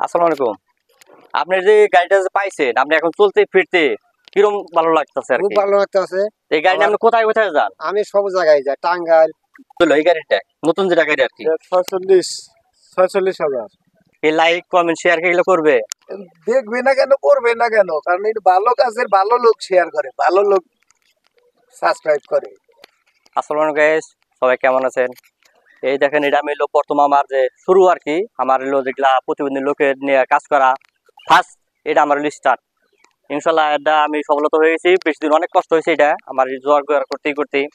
আসসালামু আলাইকুম। আপনি যে গাড়িটা যে পাইছেন, আপনি এখন চলতে ফিরতে কিরকম ভালো লাগতেছে আর খুব কি? ভালো লাগতেছে। এই গাড়ি নিয়ে আপনি কোথায় কোথায় যান? আমি সব জায়গায় যাই, টাঙ্গাইল। হলো এই গাড়িটা নতুন যেটা গাড়ি আর কি। 46,000। এই লাইক কমেন্ট শেয়ার এগুলো করবে। দেখবে না কেন, করবে না কেন? কারণ এটা ভালো কাজের ভালো লোক শেয়ার করে, ভালো লোক সাবস্ক্রাইব করে। আসসালামু আলাইকুম গাইস, সবাই কেমন আছেন? এই দেখেন, এটা আমি হলো প্রথম আমার যে শুরু আর কি, আমার হলো যেগুলা প্রতিবন্ধী লোকের নিয়ে কাজ করা ফার্স্ট, এটা আমার হলো স্টার্ট। ইনশাল্লাহ এটা আমি সফলতা হয়ে গেছি। বেশি দিন অনেক কষ্ট হয়েছে এটা আমার জোয়ার করতেই করতেই।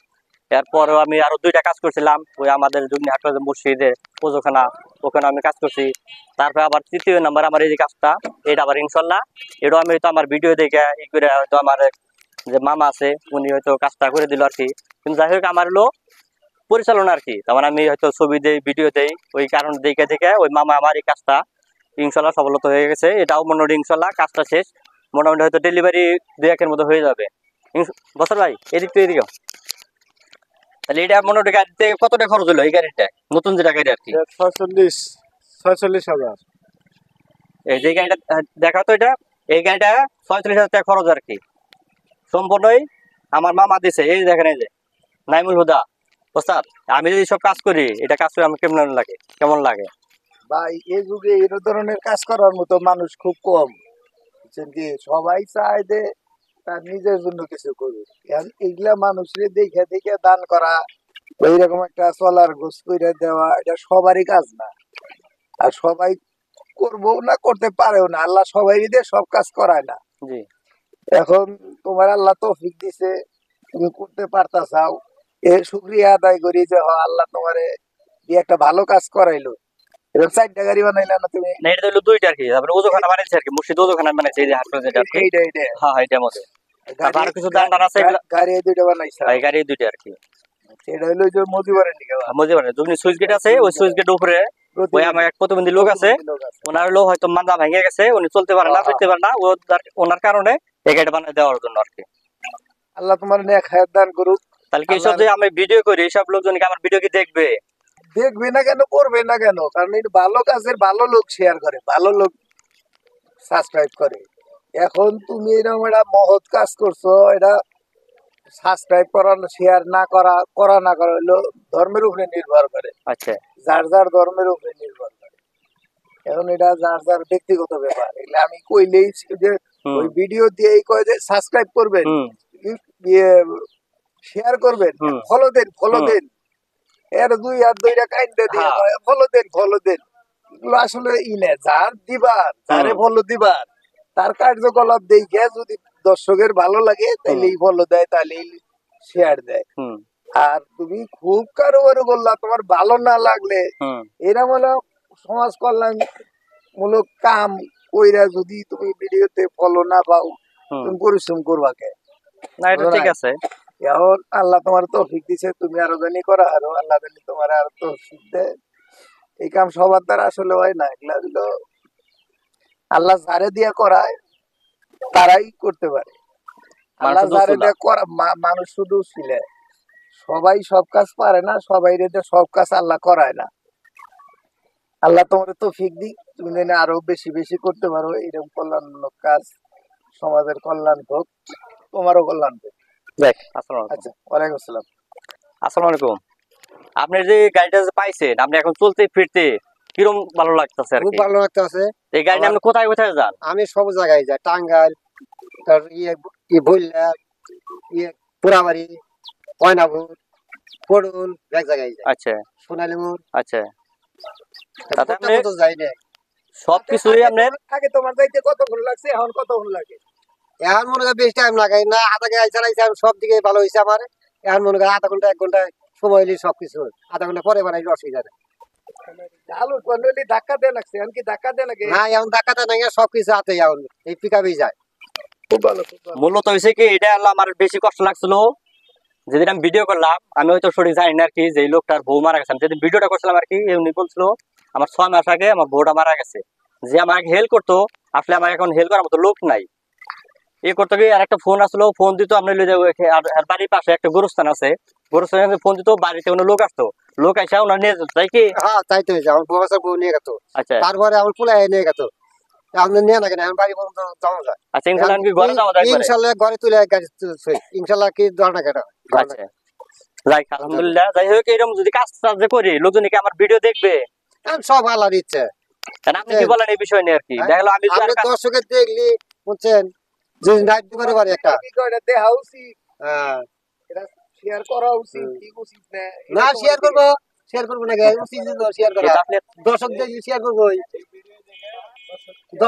এরপরও আমি আরো 2টা কাজ করছিলাম, ওই আমাদের জুগনি হাট মুর্শিদের ওজোখানা, ওখানে আমি কাজ করছি। তারপরে আবার 3য় নাম্বার আমার এই যে কাজটা, এটা আবার ইনশাল্লাহ এটাও আমি হয়তো আমার ভিডিও দেখে ই করে হয়তো আমার যে মামা আছে উনি হয়তো কাজটা করে দিল আর কি। কিন্তু যাই হোক, আমার হলো পরিচালনা আর কি, তার আমি হয়তো ছবি দেই, ভিডিও দেই, ওই কারণ দেখে দেখে ওই মামা আমার এই কাজটা ইনশাল্লাহ সফলতা হয়ে গেছে। এটাও মোটামুটি ইনশাল্লাহ কাজটা শেষ, মোটামুটি হয়তো ডেলিভারি 2-1-এর মধ্যে হয়ে যাবে। বছর ভাই এদিক তো এদিকে, তাহলে এটা মোটামুটি গাড়িতে কতটা খরচ হলো এই গাড়িটা নতুন যেটা গাড়ি আর কি? 46,000। এই যে গাড়িটা দেখা তো, এটা এই গাড়িটা 46,000 টাকা খরচ আর কি। সম্পূর্ণই আমার মামা দিছে। এই দেখেন, এই যে নাইমুল হুদা ওস্তাদ। আমি যদি সব কাজ করি, এটা কাজ করে আমার কেমন লাগে ভাই, এই যুগে এই ধরনের কাজ করার মতো মানুষ খুব কম। বুঝছেন কি? সবাই চায় যে তার নিজের জন্য কিছু করুক। এইগুলা মানুষের দেখে দেখে দান করা, এইরকম একটা চলার গোছ করে দেওয়া, এটা সবারই কাজ না। আর সবাই করবো না, করতে পারেও না। আল্লাহ সবাই দিয়ে সব কাজ করায় না। জি। এখন তোমার আল্লাহ তৌফিক দিছে, তুমি করতে পারতা চাও, এ শুকরিয়া আদায় করি যে আল্লাহ তোমারে দিয়ে একটা ভালো কাজ করাইলো। এরকম 4টা গাড়ি বানাইলা না তুমি? না, এটা হলো 2টা আর কি। তারপরে ওজোখানা বানাইছে আর কি, মুর্শিদ ওজোখানা বানাইছে এই যে হাট যেটা আর কি। এইটা এইটা হ্যাঁ হ্যাঁ, এটার মধ্যে তারপর আরো কিছু দান আছে এগুলা। গাড়ি এই দুইটা বানাইছা? এই গাড়ি 2টা আর কি। এটা হইলো যে মজিবরের নিকে বুঝতে পারেন, যদি সুইচ গেট আছে ওই সুইচ গেটের উপরে ওই আমার এক প্রতিবন্ধী লোক আছে, ওনার হলো হয়তো মাথা ভেঙে গেছে, উনি চলতে পারে না, ফিরতে পারে না, ওনার কারণে এই গাড়ি বানিয়ে দেওয়ার জন্য আর কি। আল্লাহ তোমার নেক হায়াত দান করুক। তাহলে কি এইসব যে আমি ভিডিও করি, এইসব লোকজন কি আমার ভিডিও কি দেখবে? দেখবে না কেন, করবে না কেন? কারণ এটা ভালো কাজের ভালো লোক শেয়ার করে, ভালো লোক সাবস্ক্রাইব করে। এখন তুমি এরকম একটা মহৎ কাজ করছো, এটা সাবস্ক্রাইব করা, শেয়ার না করা, করা না করা হলো ধর্মের উপরে নির্ভর করে। আচ্ছা, যার যার ধর্মের উপরে নির্ভর করে। এখন এটা যার যার ব্যক্তিগত ব্যাপার। এগুলো আমি কইলেই যে ওই ভিডিও দিয়েই কয় যে সাবস্ক্রাইব করবেন, শেয়ার করবেন, ফলো দেন, ফলো দেন। এর 2 হাত 2টা কাইন্দে দিয়ে ফলো দেন। এগুলো আসলে ইনে যার দিবার, যারে ফলো দিবার, তার কার্যকলাপ দেখে যদি দর্শকের ভালো লাগে তাইলেই ফলো দেয়, তাইলেই শেয়ার দেয়। আর তুমি খুব কারো করলা, তোমার ভালো না লাগলে এরকম হলো সমাজ কল্যাণ মূলক কাম কইরা যদি তুমি ভিডিওতে ফলো না পাও, তুমি পরিশ্রম করবা কে? না এটা ঠিক আছে। এখন আল্লাহ তোমার তৌফিক দিছে, তুমি আরো জানি করা, আরো আল্লাহ জানি তোমার আরো তৌফিক দেয়। এই কাম সবার দ্বারা আসলে হয় না। এগুলা হলো আল্লাহ যারে দিয়া করায় তারাই করতে পারে। আল্লাহ যারে দিয়া করা, মানুষ শুধু ছিলে, সবাই সব কাজ পারে না, সবাই সব কাজ আল্লাহ করায় না। আল্লাহ তোমার তৌফিক দিক, তুমি যেন আরো বেশি বেশি করতে পারো এরকম কল্যাণমূলক কাজ, সমাজের কল্যাণ হোক, তোমারও কল্যাণ হোক। আচ্ছা, ওয়ালাইকুম আসসালাম। আসসালামু আলাইকুম। আপনি যে গাড়িটা যে পাইছেন, আপনি এখন চলতে ফিরতে কিরকম ভালো লাগতেছে আর কি? খুব ভালো লাগতেছে। এই গাড়ি নিয়ে আপনি কোথায় কোথায় যান? আমি সব জায়গায় যাই, টাঙ্গাইল, তার ভুল্লা, পুরাবাড়ি, কয়নাপুর, পড়ুন, এক জায়গায় যাই। আচ্ছা, সোনালীমুর। আচ্ছা, যাই না সবকিছুই আপনার আগে তোমার যাইতে কতক্ষণ লাগছে, এখন কতক্ষণ লাগে? এখন মনে হয় বেশি টাইম লাগাই না, আধা গাড়ি চালাইছে, সব দিকে ভালো হয়েছে আমার। এখন মনে হয় আধা ঘন্টা 1 ঘন্টা সময় হইলে সবকিছু, আধা ঘন্টা পরে বানাইলে অসুবিধা নেই। ধাক্কা দেয় লাগছে, এখন কি ধাক্কা দেয় নাকি? না, এখন ধাক্কা দেয় না, সবকিছু হাতে এখন এই পিকআপই যায়। খুব ভালো, খুব ভালো। মূলত হয়েছে কি, এটা আমার বেশি কষ্ট লাগছিল যেদিন আমি ভিডিও করলাম। আমি হয়তো সঠিক জানি না আর কি, যে লোকটার বউ মারা গেছে। যেদিন ভিডিওটা করছিলাম আর কি, উনি বলছিল আমার 6 মাস আগে আমার বউটা মারা গেছে, যে আমাকে হেল্প করতো। আসলে আমার এখন হেল্প করার মতো লোক নাই। এ করতে গিয়ে আর একটা ফোন আসলো, ফোন দিত আপনার বাড়ির পাশে একটা গোরস্থান আছে, গোরস্থানে ফোন দিত, বাড়িতে কোনো লোক আসতো, লোক এসে ওনার নিয়ে যেত, তাই কি? হ্যাঁ তাই তো হয়েছে, আমার বউ বউ নিয়ে গেত, আচ্ছা তারপরে আমার পোলাই নিয়ে গেত, আপনি নিয়ে না কেন এখন বাড়ি পর্যন্ত যাওয়া যায়। আচ্ছা, ইনশাল্লাহ কি ঘরে যাওয়া যায় একবারে? ইনশাল্লাহ ঘরে তুলে গাড়ি ইনশাল্লাহ কি দর না কেন। আচ্ছা, যাই আলহামদুলিল্লাহ। যাই হোক, এরকম যদি কাজ টাজ যে করি, লোকজন কি আমার ভিডিও দেখবে? সব আল্লাহর ইচ্ছে। কারণ আপনি কি বলেন এই বিষয় নিয়ে আর কি? দেখলো আমি যদি আর আপনি কাজ- দর্শকের দেখলি বুঝছেন যে নাইট করে পারে একটা, এটা দেওয়া উচিত, হ্যাঁ এটা শেয়ার করা উচিত, কি উচিত না না শেয়ার করবো, শেয়ার করবো না শেয়ার করা, এটা আপনি দর্শক দেখলি শেয়ার করবো।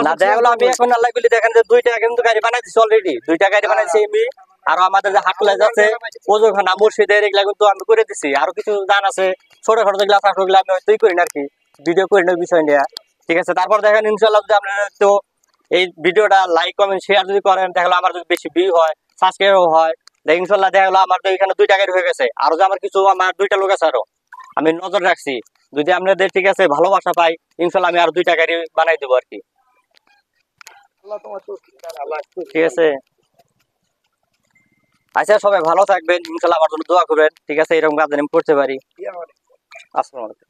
না দেখা গেলো আমি এখন আল্লাহ বলি দেখেন যে 2টা কিন্তু গাড়ি বানাই দিচ্ছি অলরেডি, 2টা গাড়ি বানাইছি আমি। আরো আমাদের যে হাটলাইজ আছে, ওজোখানা মুর্শিদের, এগুলা কিন্তু আমি করে দিছি। আরো কিছু গান আছে ছোটখাটো যেগুলা আছে, ওগুলো আমি হয়তোই করি না আর কি, ভিডিও করি না বিষয় নিয়ে। ঠিক আছে, তারপর দেখেন ইনশাল্লাহ যদি আপনারা তো এই ভিডিওটা লাইক কমেন্ট শেয়ার যদি করেন, দেখা গেলো আমার যদি বেশি ভিউ হয়, সাবস্ক্রাইব হয়, ইনশাল্লাহ দেখা গেলো আমার তো এখানে 2টা গাড়ি হয়ে গেছে। আরো যে আমার কিছু, আমার 2টা লোক আছে, আরো আমি নজর রাখছি। যদি আপনাদের ঠিক আছে ভালোবাসা পাই, ইনশাল্লাহ আমি আরো 2টা গাড়ি বানাই দেবো আর কি। আল্লাহ তোমার তৌফিক দান, আল্লাহ ঠিক আছে, আচ্ছা সবাই ভালো থাকবেন, ইনশাল্লাহ আমার জন্য দোয়া করবেন। ঠিক আছে, এরকম কাজ যেন আমি করতে পারি। দিয়া মানে আসসালামু আলাইকুম।